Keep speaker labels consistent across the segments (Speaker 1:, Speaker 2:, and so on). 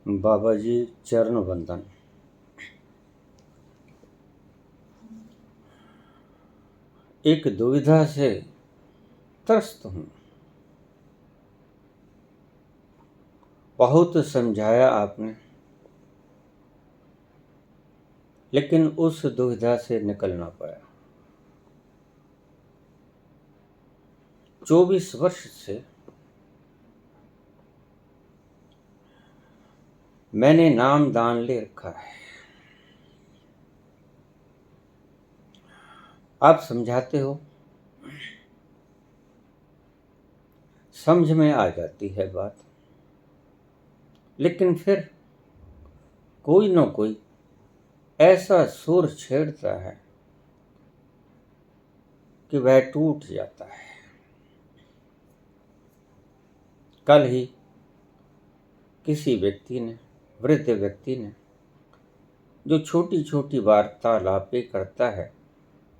Speaker 1: बाबा जी चरण वंदन। एक दुविधा से त्रस्त हूँ। बहुत समझाया आपने, लेकिन उस दुविधा से निकल ना पाया। 24 वर्ष से मैंने नाम दान ले रखा है। आप समझाते हो, समझ में आ जाती है बात, लेकिन फिर कोई न कोई ऐसा सुर छेड़ता है कि वह टूट जाता है। कल ही किसी व्यक्ति ने, वृद्ध व्यक्ति ने, जो छोटी छोटी वार्तालापें करता है,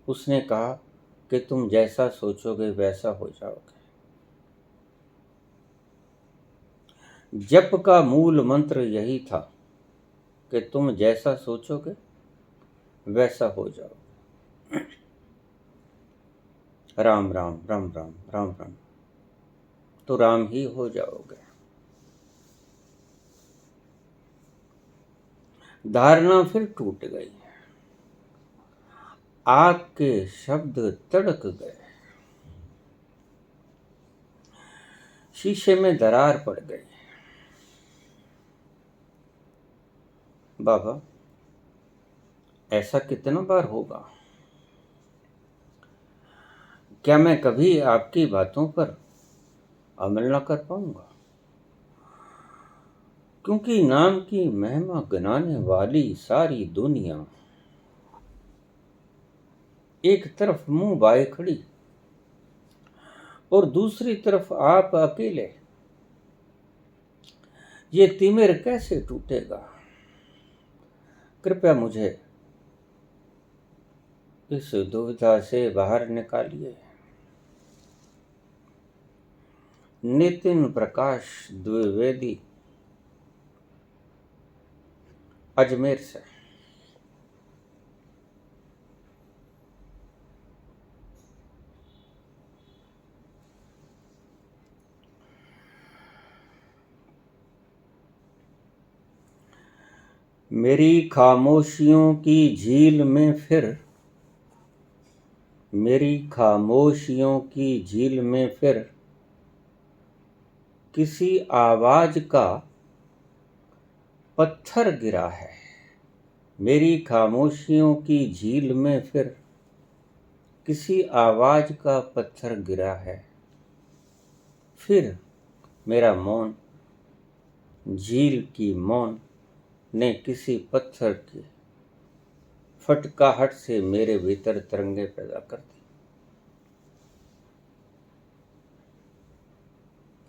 Speaker 1: उसने कहा कि तुम जैसा सोचोगे वैसा हो जाओगे। जप का मूल मंत्र यही था कि तुम जैसा सोचोगे वैसा हो जाओगे। राम राम राम राम राम राम, तो राम ही हो जाओगे। धारणा फिर टूट गई, आग के शब्द तड़क गए, शीशे में दरार पड़ गई। बाबा, ऐसा कितना बार होगा? क्या मैं कभी आपकी बातों पर अमल न कर पाऊंगा? क्योंकि नाम की महिमा गिनाने वाली सारी दुनिया एक तरफ मुंह बाए खड़ी और दूसरी तरफ आप अकेले। ये तिमिर कैसे टूटेगा? कृपया मुझे इस दुविधा से बाहर निकालिए। नितिन प्रकाश द्विवेदी, अजमेर से। मेरी खामोशियों की झील में फिर, मेरी खामोशियों की झील में फिर किसी आवाज का पत्थर गिरा है। मेरी खामोशियों की झील में फिर किसी आवाज का पत्थर गिरा है। फिर मेरा मौन, झील की मौन ने किसी पत्थर की फटकाहट से मेरे भीतर तरंगे पैदा कर दी।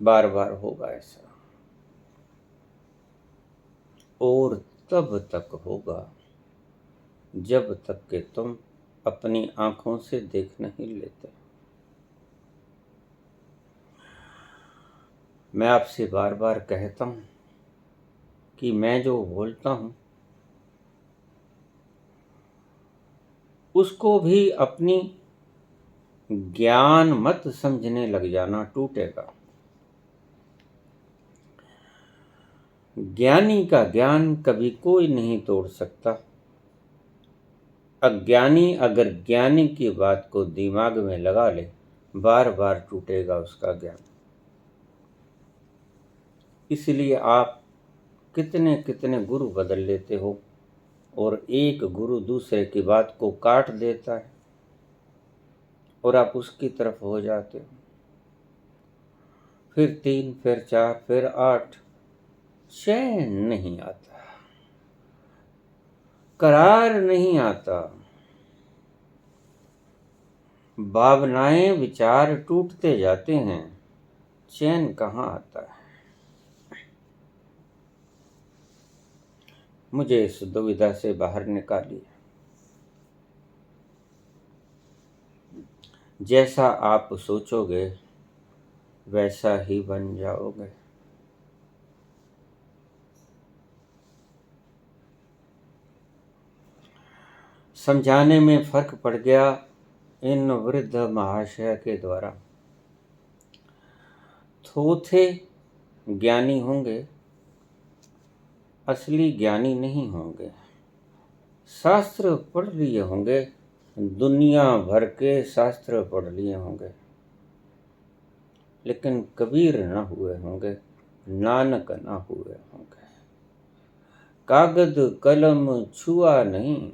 Speaker 1: बार बार होगा ऐसा, और तब तक होगा जब तक कि तुम अपनी आंखों से देख नहीं लेते। मैं आपसे बार बार कहता हूं कि मैं जो बोलता हूं उसको भी अपनी ज्ञान मत समझने लग जाना, टूटेगा। ज्ञानी का ज्ञान कभी कोई नहीं तोड़ सकता। अज्ञानी अगर ज्ञानी की बात को दिमाग में लगा ले, बार बार टूटेगा उसका ज्ञान। इसलिए आप कितने कितने गुरु बदल लेते हो, और एक गुरु दूसरे की बात को काट देता है और आप उसकी तरफ हो जाते हो। फिर 3, फिर 4, फिर 8, चैन नहीं आता, करार नहीं आता। भावनाएं, विचार टूटते जाते हैं, चैन कहाँ आता है? मुझे इस दुविधा से बाहर निकालिए। जैसा आप सोचोगे वैसा ही बन जाओगे। समझाने में फर्क पड़ गया इन वृद्ध महाशय के द्वारा। थोथे ज्ञानी होंगे, असली ज्ञानी नहीं होंगे। शास्त्र पढ़ लिए होंगे, दुनिया भर के शास्त्र पढ़ लिए होंगे, लेकिन कबीर न हुए होंगे, नानक न हुए होंगे। कागज कलम छुआ नहीं,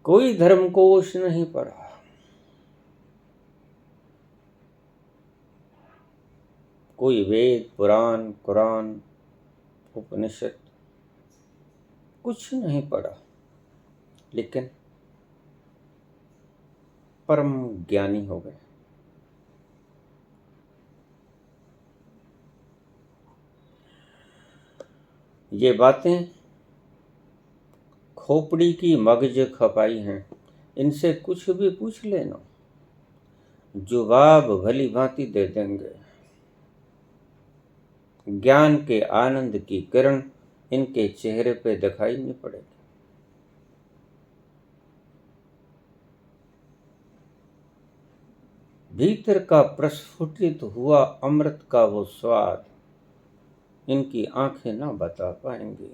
Speaker 1: कोई धर्मकोश नहीं पढ़ा, कोई वेद पुराण कुरान उपनिषद कुछ नहीं पढ़ा, लेकिन परम ज्ञानी हो गए। ये बातें खोपड़ी की मगज खपाई हैं, इनसे कुछ भी पूछ लेना, जवाब भली भांति दे देंगे। ज्ञान के आनंद की किरण इनके चेहरे पे दिखाई नहीं पड़ेगी। भीतर का प्रस्फुटित हुआ अमृत का वो स्वाद इनकी आंखें ना बता पाएंगी।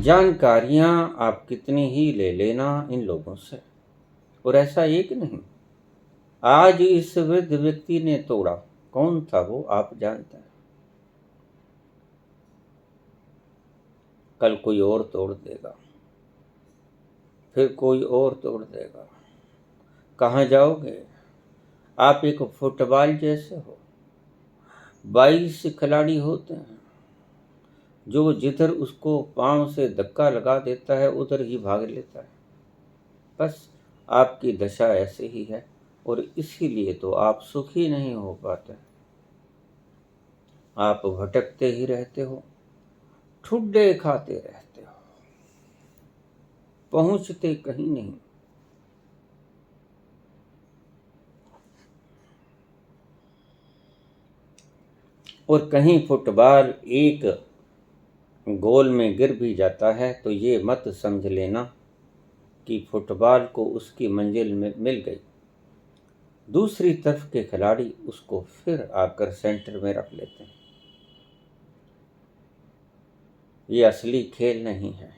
Speaker 1: जानकारियां आप कितनी ही ले लेना इन लोगों से, और ऐसा एक नहीं। आज इस वृद्ध व्यक्ति ने तोड़ा, कौन था वो आप जानते हैं। कल कोई और तोड़ देगा, फिर कोई और तोड़ देगा। कहाँ जाओगे? आप एक फुटबॉल जैसे हो। 22 खिलाड़ी होते हैं, जो जिधर उसको पांव से धक्का लगा देता है उधर ही भाग लेता है। बस आपकी दशा ऐसे ही है, और इसीलिए तो आप सुखी नहीं हो पाते। आप भटकते ही रहते हो, ठुड्डे खाते रहते हो, पहुंचते कहीं नहीं। और कहीं फुटबॉल एक गोल में गिर भी जाता है तो ये मत समझ लेना कि फुटबॉल को उसकी मंजिल में मिल गई। दूसरी तरफ के खिलाड़ी उसको फिर आकर सेंटर में रख लेते हैं। ये असली खेल नहीं है।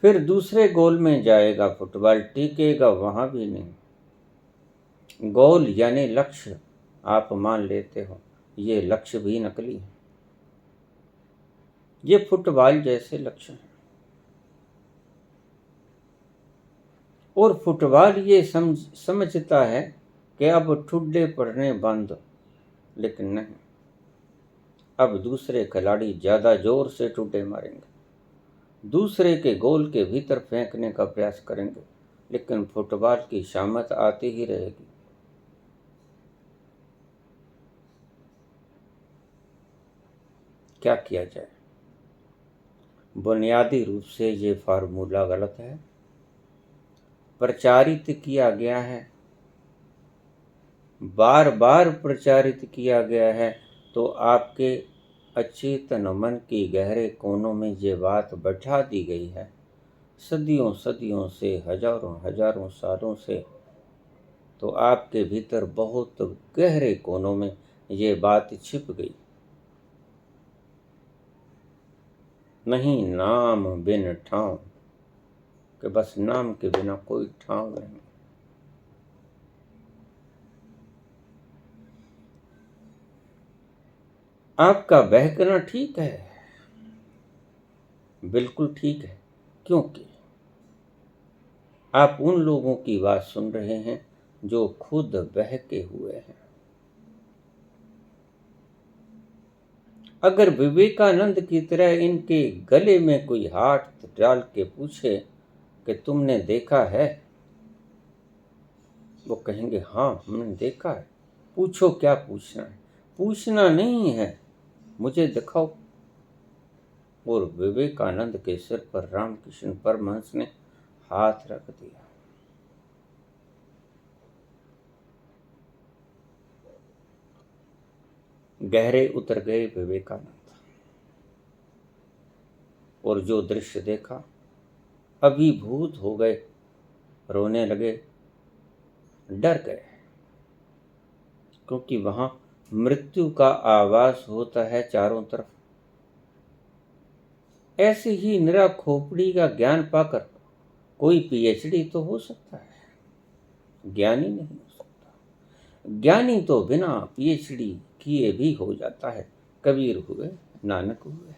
Speaker 1: फिर दूसरे गोल में जाएगा फुटबॉल, टिकेगा वहां भी नहीं। गोल यानी लक्ष्य आप मान लेते हो, ये लक्ष्य भी नकली है। ये फुटबॉल जैसे लक्ष्य है, और फुटबॉल ये समझता है कि अब ठुड्डे पड़ने बंद, लेकिन नहीं, अब दूसरे खिलाड़ी ज्यादा जोर से ठुड्डे मारेंगे, दूसरे के गोल के भीतर फेंकने का प्रयास करेंगे, लेकिन फुटबॉल की शामत आती ही रहेगी। क्या किया जाए? बुनियादी रूप से ये फार्मूला गलत है, प्रचारित किया गया है, बार बार प्रचारित किया गया है, तो आपके अचेतन मन के गहरे कोनों में ये बात बैठा दी गई है। सदियों सदियों से, हजारों हजारों सालों से, तो आपके भीतर बहुत गहरे कोनों में ये बात छिप गई। नहीं नाम बिन ठाव, कि बस नाम के बिना कोई ठाव नहीं। आपका बहकना ठीक है, बिल्कुल ठीक है, क्योंकि आप उन लोगों की बात सुन रहे हैं जो खुद बहके हुए हैं। अगर विवेकानंद की तरह इनके गले में कोई हाथ डाल के पूछे कि तुमने देखा है, वो कहेंगे हाँ हमने देखा है। पूछो क्या पूछना है? पूछना नहीं है, मुझे दिखाओ। और विवेकानंद के सिर पर रामकृष्ण परमहंस ने हाथ रख दिया। गहरे उतर गए विवेकानंद और जो दृश्य देखा अभिभूत हो गए, रोने लगे, डर गए, क्योंकि वहां मृत्यु का आवास होता है चारों तरफ। ऐसे ही निरा खोपड़ी का ज्ञान पाकर कोई पीएचडी तो हो सकता है, ज्ञानी नहीं हो सकता। ज्ञानी तो बिना पीएचडी किए भी हो जाता है। कबीर हुए, नानक हुए,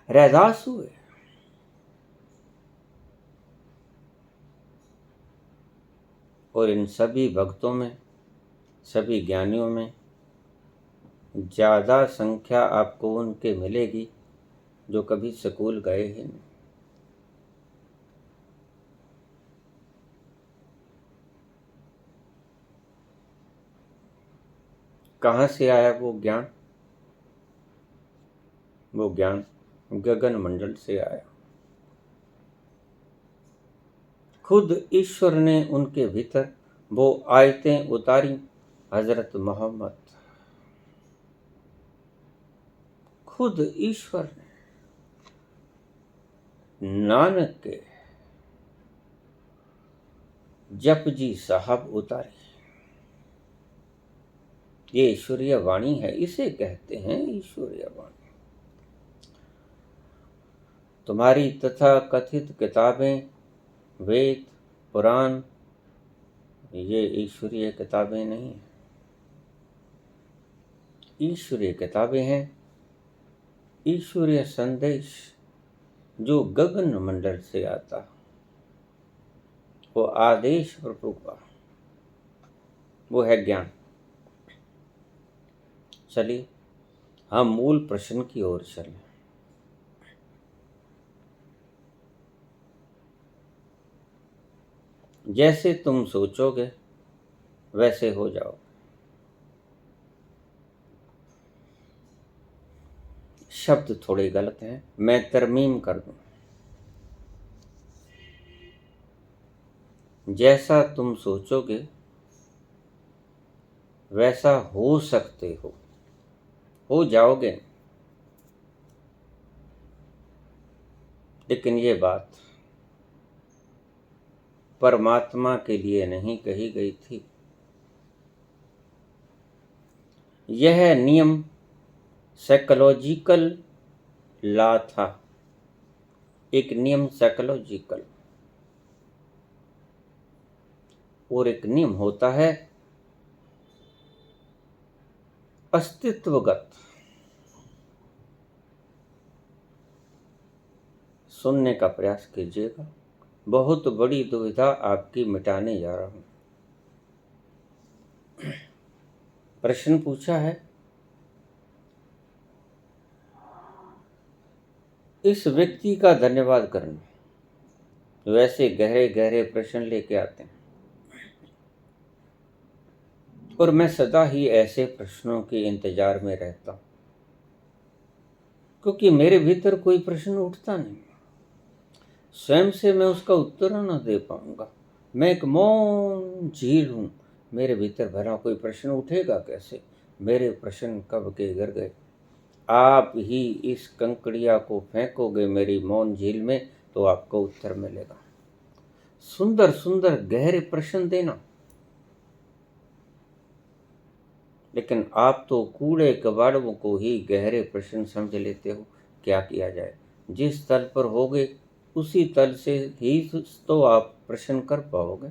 Speaker 1: रैदास हुए। और इन सभी भक्तों में, सभी ज्ञानियों में ज़्यादा संख्या आपको उनके मिलेगी जो कभी स्कूल गए ही नहीं। कहाँ से आया वो ज्ञान? वो ज्ञान गगन मंडल से आया। खुद ईश्वर ने उनके भीतर वो आयतें उतारी। हजरत मोहम्मद, खुद ईश्वर ने नानक के जपजी साहब उतारी। ये ईश्वरीय वाणी है, इसे कहते हैं ईश्वरीय वाणी। तुम्हारी तथा कथित किताबें, वेद, पुराण, ये ईश्वरीय किताबें नहीं हैं। ईश्वरीय किताबें हैं ईश्वरीय संदेश जो गगन मंडल से आता, वो आदेश प्रभु का, वो है ज्ञान। चलिए हम मूल प्रश्न की ओर चलें। जैसे तुम सोचोगे वैसे हो जाओ। शब्द थोड़े गलत हैं, मैं तरमीम कर दूं। जैसा तुम सोचोगे वैसा हो सकते हो जाओगे। लेकिन ये बात परमात्मा के लिए नहीं कही गई थी। यह नियम साइकोलॉजिकल लॉ था, एक नियम साइकोलॉजिकल, और एक नियम होता है अस्तित्वगत। सुनने का प्रयास कीजिएगा, बहुत बड़ी दुविधा आपकी मिटाने जा रहा हूं। प्रश्न पूछा है, इस व्यक्ति का धन्यवाद करना। वैसे गहरे गहरे प्रश्न लेके आते हैं और मैं सदा ही ऐसे प्रश्नों के इंतजार में रहता हूं, क्योंकि मेरे भीतर कोई प्रश्न उठता नहीं। स्वयं से मैं उसका उत्तर न दे पाऊंगा। मैं एक मौन झील हूं। मेरे भीतर भला कोई प्रश्न उठेगा कैसे? मेरे प्रश्न कब के गिर गए। आप ही इस कंकड़िया को फेंकोगे मेरी मौन झील में तो आपको उत्तर मिलेगा। सुंदर सुंदर गहरे प्रश्न देना, लेकिन आप तो कूड़े कबाड़ों को ही गहरे प्रश्न समझ लेते हो। क्या किया जाए? जिस तल पर होगे उसी तल से ही तो आप प्रश्न कर पाओगे।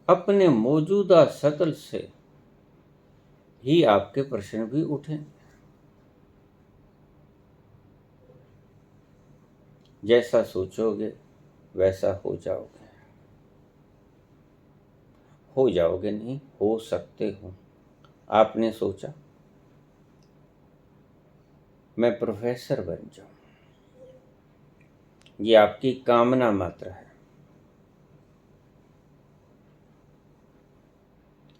Speaker 1: अपने मौजूदा सतल से ही आपके प्रश्न भी उठेंगे। जैसा सोचोगे वैसा हो जाओगे। हो जाओगे नहीं, हो सकते हो। आपने सोचा मैं प्रोफेसर बन जाऊं, ये आपकी कामना मात्र है,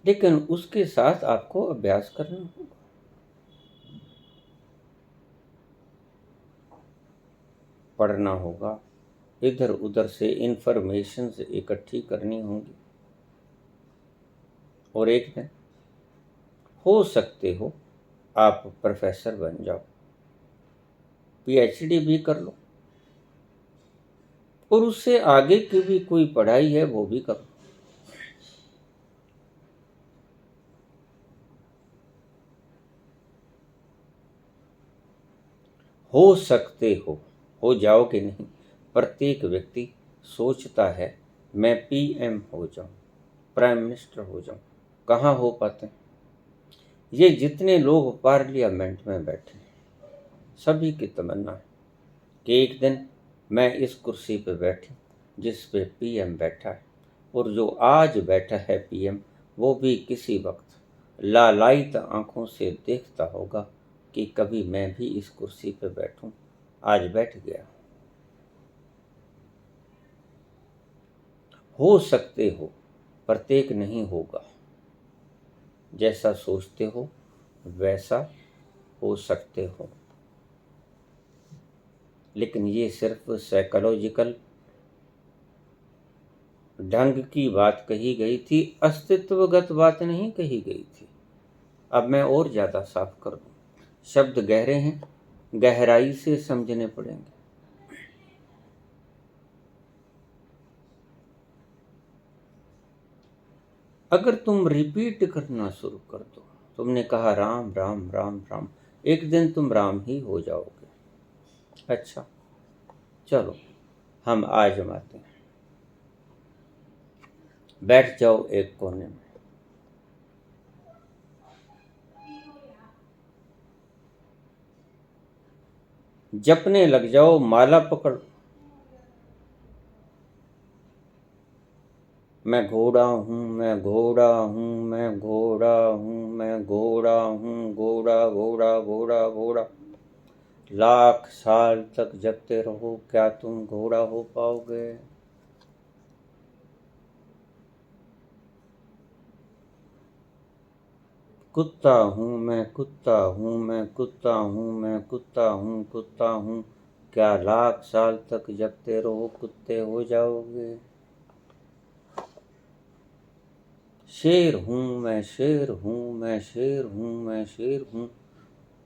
Speaker 1: लेकिन उसके साथ आपको अभ्यास करना होगा। पढ़ना होगा, इधर उधर से इंफॉर्मेशन इकट्ठी करनी होंगी, और एक दिन हो सकते हो आप प्रोफेसर बन जाओ, पीएचडी भी कर लो, और उससे आगे की भी कोई पढ़ाई है वो भी करो। हो सकते हो जाओगे नहीं। प्रत्येक व्यक्ति सोचता है मैं पीएम हो जाऊं, प्राइम मिनिस्टर हो जाऊं। कहाँ हो पाते हैं? ये जितने लोग पार्लियामेंट में बैठे हैं, सभी की तमन्ना है कि एक दिन मैं इस कुर्सी पे बैठी जिस पे पीएम बैठा है, और जो आज बैठा है पीएम, वो भी किसी वक्त लालायित आंखों से देखता होगा कि कभी मैं भी इस कुर्सी पे बैठूं। आज बैठ गया। हो सकते हो, प्रत्येक नहीं होगा। जैसा सोचते हो वैसा हो सकते हो, लेकिन ये सिर्फ साइकोलॉजिकल ढंग की बात कही गई थी, अस्तित्वगत बात नहीं कही गई थी। अब मैं और ज़्यादा साफ कर दूं। शब्द गहरे हैं, गहराई से समझने पड़ेंगे। अगर तुम रिपीट करना शुरू कर दो, तुमने कहा राम राम राम राम, एक दिन तुम राम ही हो जाओगे। अच्छा, चलो हम आजमाते हैं। बैठ जाओ एक कोने में, जपने लग जाओ, माला पकड़। मैं घोड़ा हूँ, मैं घोड़ा हूँ, मैं घोड़ा हूँ, मैं घोड़ा हूँ, घोड़ा घोड़ा घोड़ा घोड़ा। लाख साल तक जपते रहो, क्या तुम घोड़ा हो पाओगे? कुत्ता हूँ, मैं कुत्ता हूँ, मैं कुत्ता हूँ, मैं कुत्ता हूँ, कुत्ता हूँ। क्या लाख साल तक जपते रहो, कुत्ते हो जाओगे? शेर हूँ, मैं शेर हूँ, मैं शेर हूँ, मैं शेर हूँ।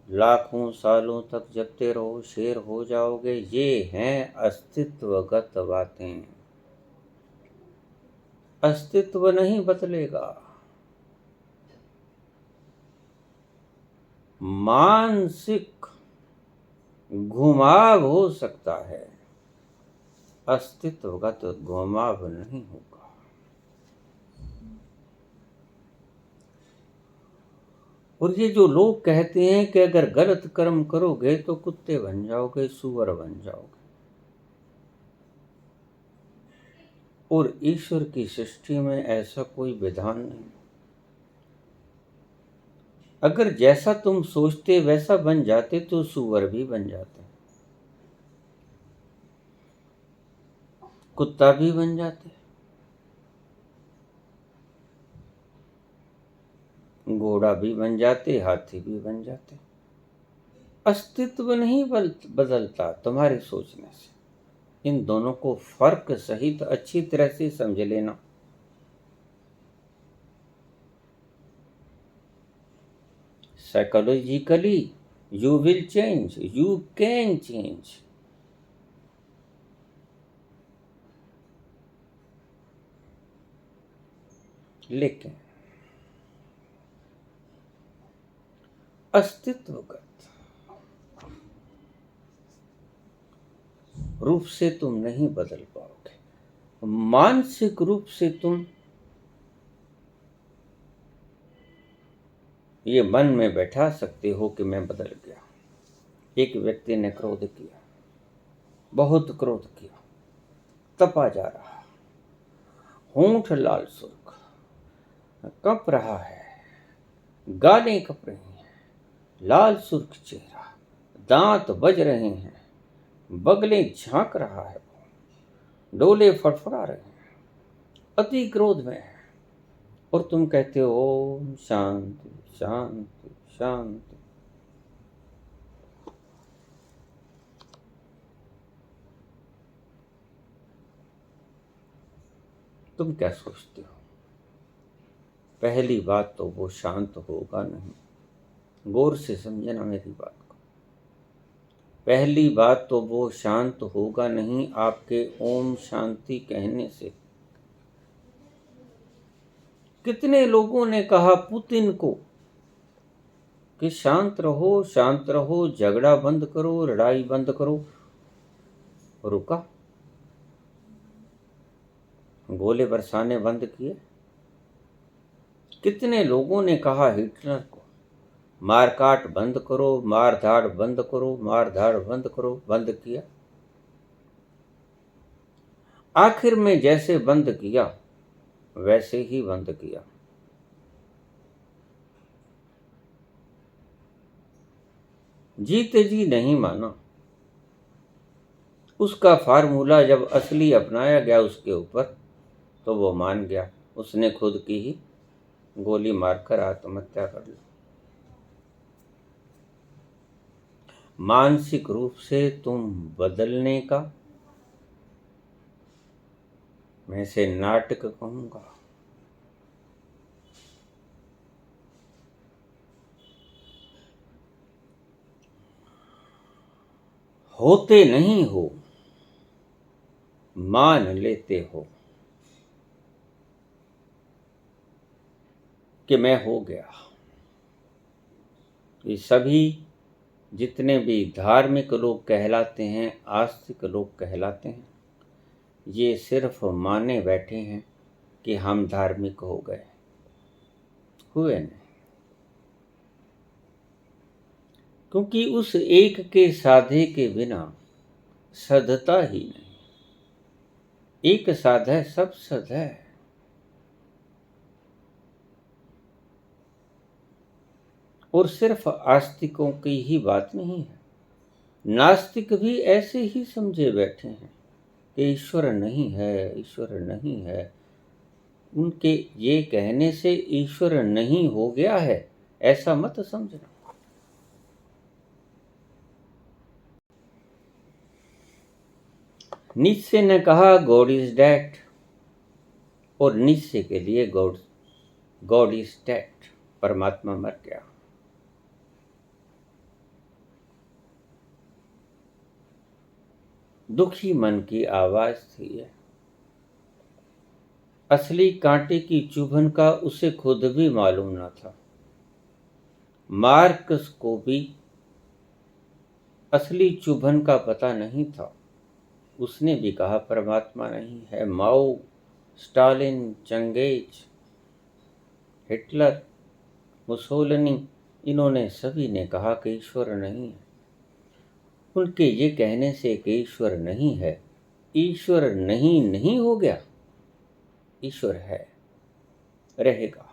Speaker 1: लाखों सालों तक जपते रहो, शेर हो जाओगे। ये हैं अस्तित्वगत बातें। अस्तित्व नहीं बदलेगा, मानसिक घुमाव हो सकता है, अस्तित्वगत घुमाव नहीं होगा। और ये जो लोग कहते हैं कि अगर गलत कर्म करोगे तो कुत्ते बन जाओगे, सुअर बन जाओगे, और ईश्वर की सृष्टि में ऐसा कोई विधान नहीं। अगर जैसा तुम सोचते वैसा बन जाते तो सुअर भी बन जाते, कुत्ता भी बन जाते, घोड़ा भी बन जाते, हाथी भी बन जाते। अस्तित्व नहीं बदलता तुम्हारे सोचने से। इन दोनों को फर्क सहित अच्छी तरह से समझ लेना। Psychologically you will change, you can change. लेकिन अस्तित्वगत रूप से तुम नहीं बदल पाओगे। मानसिक रूप से तुम ये मन में बैठा सकते हो कि मैं बदल गया। एक व्यक्ति ने क्रोध किया, बहुत क्रोध किया, तपा जा रहा, होंठ लाल सुर्ख, कप रहा है, गालें कप रही हैं, लाल सुर्ख चेहरा, दांत बज रहे हैं, बगलें झांक रहा है, डोले फड़फड़ा रहे हैं, अति क्रोध में है, और तुम कहते हो ओम शांति शांति शांति। तुम क्या सोचते हो? पहली बात तो वो शांत होगा नहीं। गौर से समझना मेरी बात को। पहली बात तो वो शांत होगा नहीं आपके ओम शांति कहने से। कितने लोगों ने कहा पुतिन को कि शांत रहो, झगड़ा बंद करो, लड़ाई बंद करो। रुका, गोले बरसाने बंद किए। कितने लोगों ने कहा हिटलर को मारकाट बंद करो, मारधाड़ बंद करो, मारधाड़ बंद करो, बंद किया। आखिर में जैसे बंद किया वैसे ही बंद किया। जीते जी नहीं माना। उसका फार्मूला जब असली अपनाया गया उसके ऊपर तो वो मान गया। उसने खुद की ही गोली मारकर आत्महत्या कर ली। मानसिक रूप से तुम बदलने का मैं इसे नाटक कहूंगा। होते नहीं हो, मान लेते हो कि मैं हो गया। ये सभी जितने भी धार्मिक लोग कहलाते हैं, आस्तिक लोग कहलाते हैं, ये सिर्फ माने बैठे हैं कि हम धार्मिक हो गए। हुए नहीं, क्योंकि उस एक के साधे के बिना सधता ही नहीं। एक साध है, सब सध है। और सिर्फ आस्तिकों की ही बात नहीं है, नास्तिक भी ऐसे ही समझे बैठे हैं कि ईश्वर नहीं है, ईश्वर नहीं है। उनके ये कहने से ईश्वर नहीं हो गया है ऐसा मत समझना। नीत्शे ने कहा गॉड इज डेड, और नीत्शे के लिए गॉड इज डेड, परमात्मा मर गया। दुखी मन की आवाज थी ये। असली कांटे की चुभन का उसे खुद भी मालूम न था। मार्क्स को भी असली चुभन का पता नहीं था। उसने भी कहा परमात्मा नहीं है। माओ, स्टालिन, चंगेज, हिटलर, मुसोलिनी, इन्होंने सभी ने कहा कि ईश्वर नहीं है। उनके ये कहने से कि ईश्वर नहीं है, ईश्वर नहीं हो गया। ईश्वर है, रहेगा।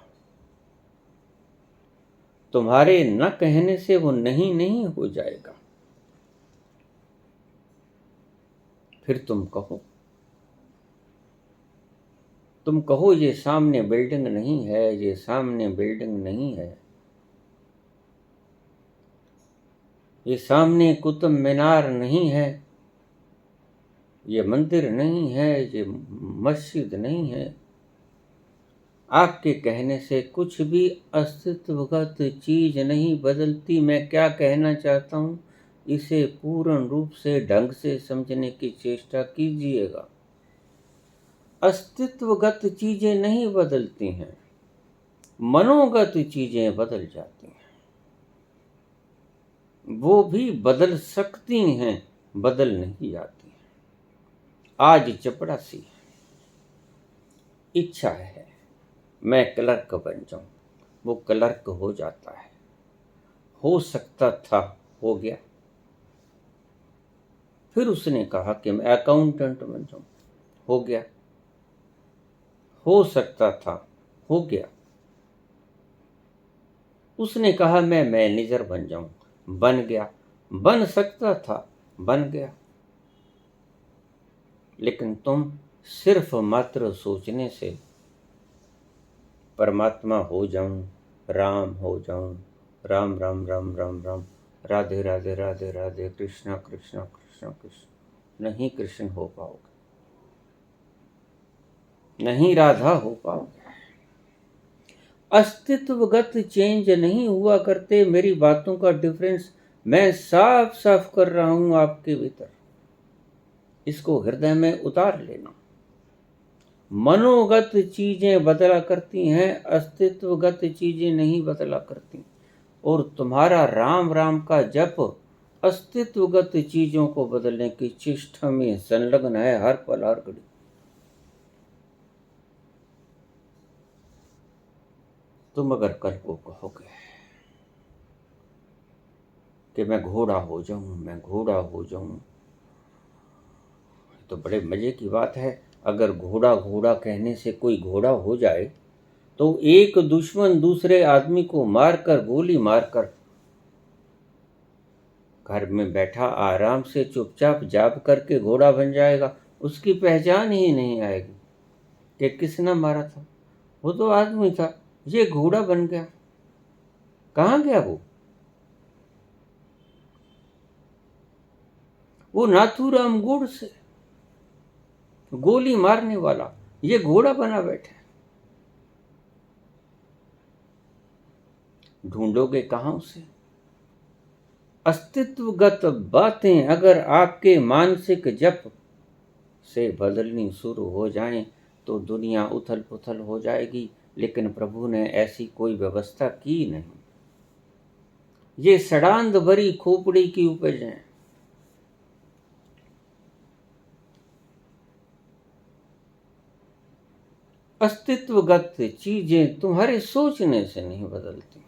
Speaker 1: तुम्हारे न कहने से वो नहीं हो जाएगा। फिर तुम कहो ये सामने बिल्डिंग नहीं है, ये सामने बिल्डिंग नहीं है, ये सामने कुतुब मीनार नहीं है, ये मंदिर नहीं है, ये मस्जिद नहीं है। आपके कहने से कुछ भी अस्तित्वगत चीज नहीं बदलती। मैं क्या कहना चाहता हूं, इसे पूर्ण रूप से ढंग से समझने की चेष्टा कीजिएगा। अस्तित्वगत चीजें नहीं बदलती हैं, मनोगत चीजें बदल जाती हैं। वो भी बदल सकती हैं, बदल नहीं जाती। आज चपरासी इच्छा है मैं क्लर्क बन जाऊं, वो क्लर्क हो जाता है। हो सकता था, हो गया। फिर उसने कहा कि मैं अकाउंटेंट बन जाऊं, हो गया। हो सकता था, हो गया। उसने कहा मैं मैनेजर बन जाऊं, बन गया। बन सकता था, बन गया। लेकिन तुम सिर्फ मात्र सोचने से परमात्मा हो जाऊं, राम हो जाऊं, राम राम राम राम राम, राधे राधे राधे राधे, कृष्णा कृष्णा कृष्णा कृष्ण, नहीं कृष्ण हो पाओगे। नहीं राधा हो पाओगे। अस्तित्वगत चेंज नहीं हुआ करते। मेरी बातों का डिफरेंस मैं साफ साफ कर रहा हूं आपके भीतर, इसको हृदय में उतार लेना। मनोगत चीजें बदला करती हैं, अस्तित्वगत चीजें नहीं बदला करती। और तुम्हारा राम राम का जप अस्तित्वगत चीजों को बदलने की चेष्टा में संलग्न है हर पल हर घड़ी। तुम अगर कल को कहोगे कि मैं घोड़ा हो जाऊं, मैं घोड़ा हो जाऊं, तो बड़े मजे की बात है। अगर घोड़ा घोड़ा कहने से कोई घोड़ा हो जाए तो एक दुश्मन दूसरे आदमी को मारकर, गोली मारकर, घर में बैठा आराम से चुपचाप जाप करके घोड़ा बन जाएगा। उसकी पहचान ही नहीं आएगी कि किसने मारा था। वो तो आदमी था, ये घोड़ा बन गया। कहाँ गया वो नाथूराम गुड़ से गोली मारने वाला, ये घोड़ा बना बैठा। ढूंढोगे कहां उसे? अस्तित्वगत बातें अगर आपके मानसिक जप से बदलनी शुरू हो जाएं तो दुनिया उथल पुथल हो जाएगी। लेकिन प्रभु ने ऐसी कोई व्यवस्था की नहीं। ये सड़ांध भरी खोपड़ी की उपज है। अस्तित्वगत चीजें तुम्हारे सोचने से नहीं बदलती।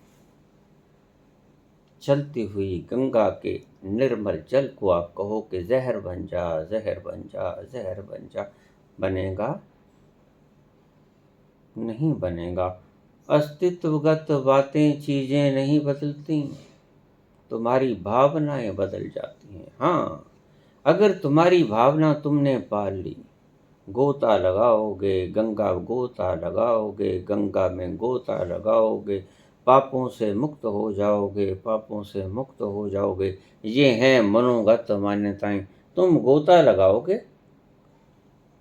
Speaker 1: चलती हुई गंगा के निर्मल जल को आप कहो कि जहर बन जा, जहर बन जा, जहर बन जा, बनेगा? नहीं बनेगा। अस्तित्वगत बातें, चीजें नहीं बदलती, तुम्हारी भावनाएं बदल जाती हैं। हाँ, अगर तुम्हारी भावना तुमने पाल ली, गोता लगाओगे गंगा, गोता लगाओगे गंगा में, गोता लगाओगे, पापों से मुक्त हो जाओगे, पापों से मुक्त हो जाओगे। ये हैं मनोगत मान्यताएं। तुम गोता लगाओगे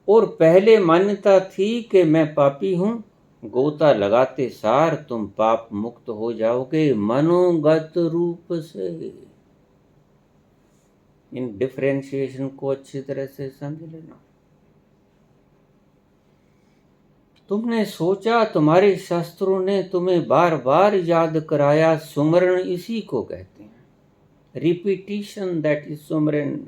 Speaker 1: और पहले मान्यता थी कि मैं पापी हूं, गोता लगाते सार तुम पाप मुक्त हो जाओगे मनोगत रूप से। इन डिफरेंशिएशन को अच्छी तरह से समझ लेना। तुमने सोचा, तुम्हारे शास्त्रों ने तुम्हें बार बार याद कराया, सुमरण इसी को कहते हैं। रिपीटिशन, दैट इज सुमरण।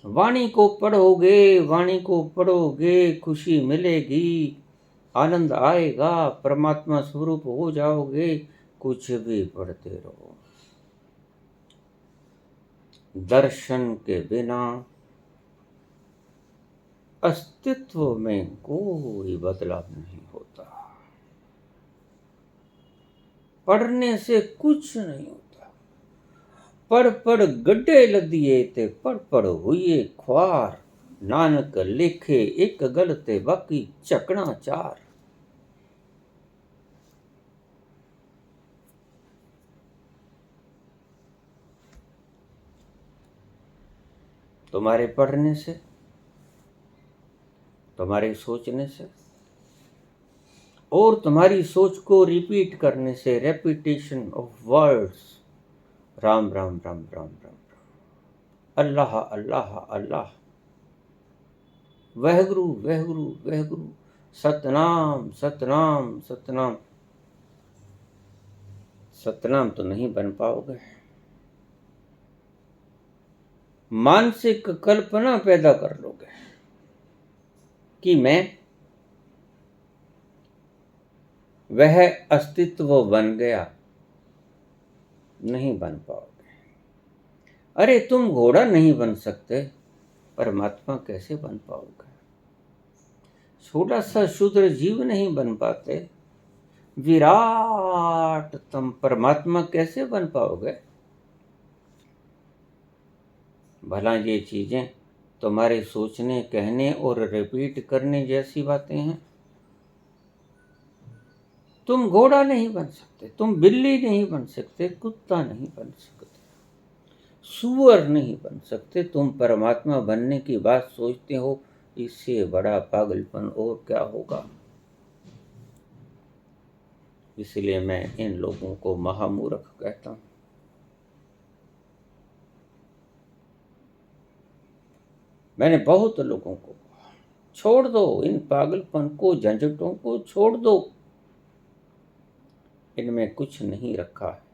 Speaker 1: वाणी को पढ़ोगे, वाणी को पढ़ोगे, खुशी मिलेगी, आनंद आएगा, परमात्मा स्वरूप हो जाओगे। कुछ भी पढ़ते रहो, दर्शन के बिना अस्तित्व में कोई बदलाव नहीं होता। पढ़ने से कुछ नहीं होता। पढ़ पढ़ गड्ढे लदिए ते पढ़ पढ़ हुए ख्वार, नानक लिखे एक गलते बाकी चकना चार। तुम्हारे पढ़ने से, तुम्हारे सोचने से और तुम्हारी सोच को रिपीट करने से, repetition of words, Ram Ram Ram Ram Ram Ram, Allah Allah Allah, Waheguru Waheguru Waheguru, Satnam Satnam Satnam. Satnam तो नहीं बन पाओगे। मानसिक कल्पना पैदा कर लोगे कि मैं वह अस्तित्व बन गया, नहीं बन पाओगे। अरे तुम घोड़ा नहीं बन सकते, परमात्मा कैसे बन पाओगे? छोटा सा शूद्र जीव नहीं बन पाते, विराट तुम परमात्मा कैसे बन पाओगे? भला ये चीजें तुम्हारे सोचने, कहने और रिपीट करने जैसी बातें हैं। तुम घोड़ा नहीं बन सकते, तुम बिल्ली नहीं बन सकते, कुत्ता नहीं बन सकते। सुअर नहीं बन सकते। तुम परमात्मा बनने की बात सोचते हो, इससे बड़ा पागलपन और क्या होगा। इसलिए मैं इन लोगों को महामूर्ख कहता हूं। मैंने बहुत लोगों को कहा, छोड़ दो इन पागलपन को, झंझटों को छोड़ दो, इनमें कुछ नहीं रखा है।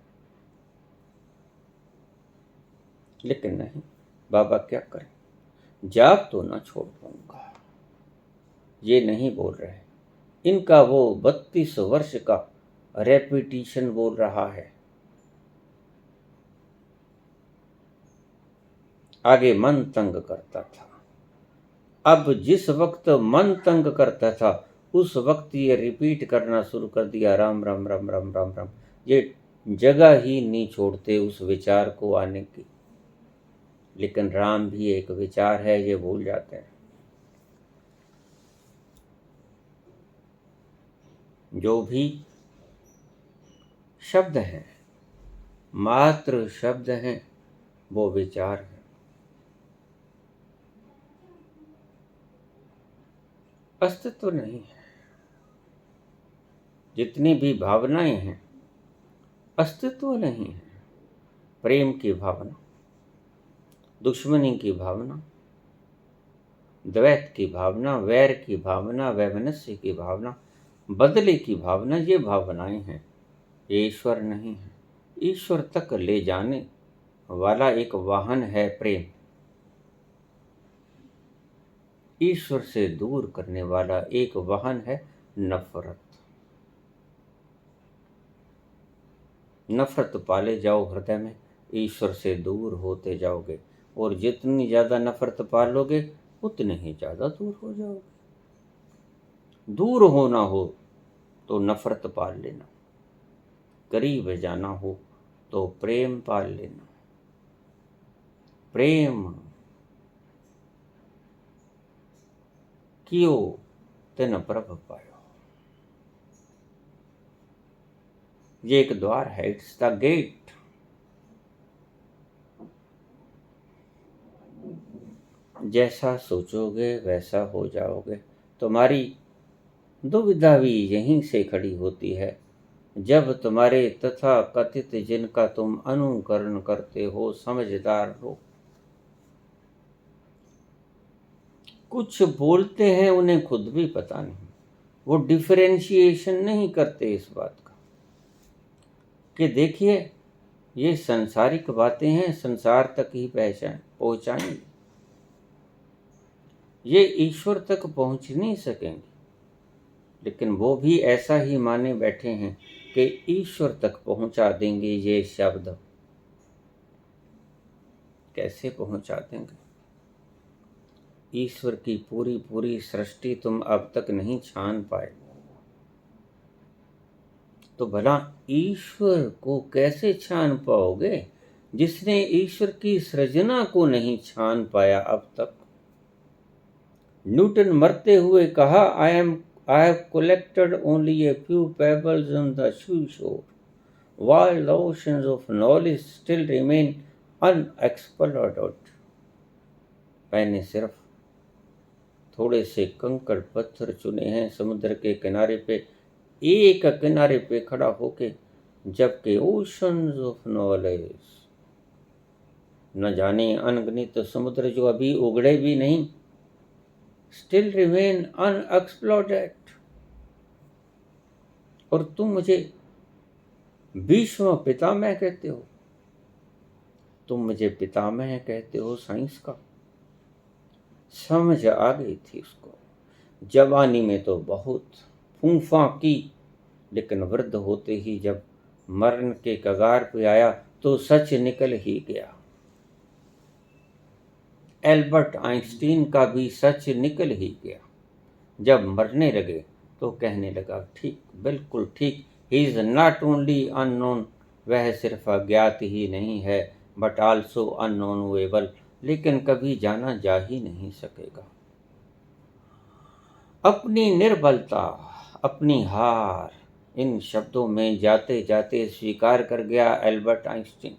Speaker 1: लेकिन नहीं, बाबा क्या करें, जाप तो ना छोड़ पाऊंगा। ये नहीं बोल रहे, इनका वो 32 वर्ष का रेपिटिशन बोल रहा है। आगे मन तंग करता था। अब जिस वक्त मन तंग करता था उस वक्त ये रिपीट करना शुरू कर दिया, राम राम राम राम राम राम। ये जगह ही नहीं छोड़ते उस विचार को आने की। लेकिन राम भी एक विचार है, ये भूल जाते हैं। जो भी शब्द हैं, मात्र शब्द हैं, वो विचार है। अस्तित्व नहीं है। जितनी भी भावनाएं हैं, अस्तित्व नहीं है। प्रेम की भावना, दुश्मनी की भावना, द्वैत की भावना, वैर की भावना, वैमनस्य की भावना, बदले की भावना, ये भावनाएं हैं। ये ईश्वर नहीं है। ईश्वर तक ले जाने वाला एक वाहन है प्रेम। ईश्वर से दूर करने वाला एक वाहन है नफरत। नफरत पाले जाओ हृदय में, ईश्वर से दूर होते जाओगे। और जितनी ज्यादा नफरत पालोगे उतने ही ज्यादा दूर हो जाओगे। दूर होना हो तो नफरत पाल लेना, करीब जाना हो तो प्रेम पाल लेना। प्रेम कियो तिन प्रभ पायो। ये एक द्वार है, इट्स द गेट। जैसा सोचोगे वैसा हो जाओगे। तुम्हारी दुविधा भी यहीं से खड़ी होती है, जब तुम्हारे तथा कथित जिनका तुम अनुकरण करते हो समझदार हो, कुछ बोलते हैं उन्हें खुद भी पता नहीं, वो डिफरेंशिएशन नहीं करते इस बात का कि देखिए ये संसारिक बातें हैं, संसार तक ही पहुंचाएंगे, ये ईश्वर तक पहुंच नहीं सकेंगे। लेकिन वो भी ऐसा ही माने बैठे हैं कि ईश्वर तक पहुंचा देंगे ये शब्द। कैसे पहुंचा देंगे? ईश्वर की पूरी पूरी सृष्टि तुम अब तक नहीं छान पाए, तो भला ईश्वर को कैसे छान पाओगे जिसने ईश्वर की सृजना को नहीं छान पाया अब तक। न्यूटन मरते हुए कहा, I have collected only a few pebbles on the seashore, while the oceans of knowledge still remain unexplored. मैंने सिर्फ थोड़े से कंकड़ पत्थर चुने हैं समुद्र के किनारे पे, एक किनारे पे खड़ा होके, जबकि ओशंस ऑफ नॉलेज, न जाने अनगिनत समुद्र जो अभी उगड़े भी नहीं, स्टिल रिमेन अनएक्सप्लोर्डेड। और तुम मुझे भीष्म पितामह कहते हो, तुम मुझे पितामह कहते हो साइंस का। समझ आ गई थी उसको, जवानी में तो बहुत फूंफा की, लेकिन वृद्ध होते ही जब मरण के कगार पे आया तो सच निकल ही गया। एल्बर्ट आइंस्टीन का भी सच निकल ही गया। जब मरने लगे तो कहने लगा, ठीक, बिल्कुल ठीक, he is not only unknown, वह सिर्फ अज्ञात ही नहीं है, बट आल्सो अननोनेबल, लेकिन कभी जाना जा ही नहीं सकेगा। अपनी निर्बलता, अपनी हार इन शब्दों में जाते जाते स्वीकार कर गया एल्बर्ट आइंस्टीन।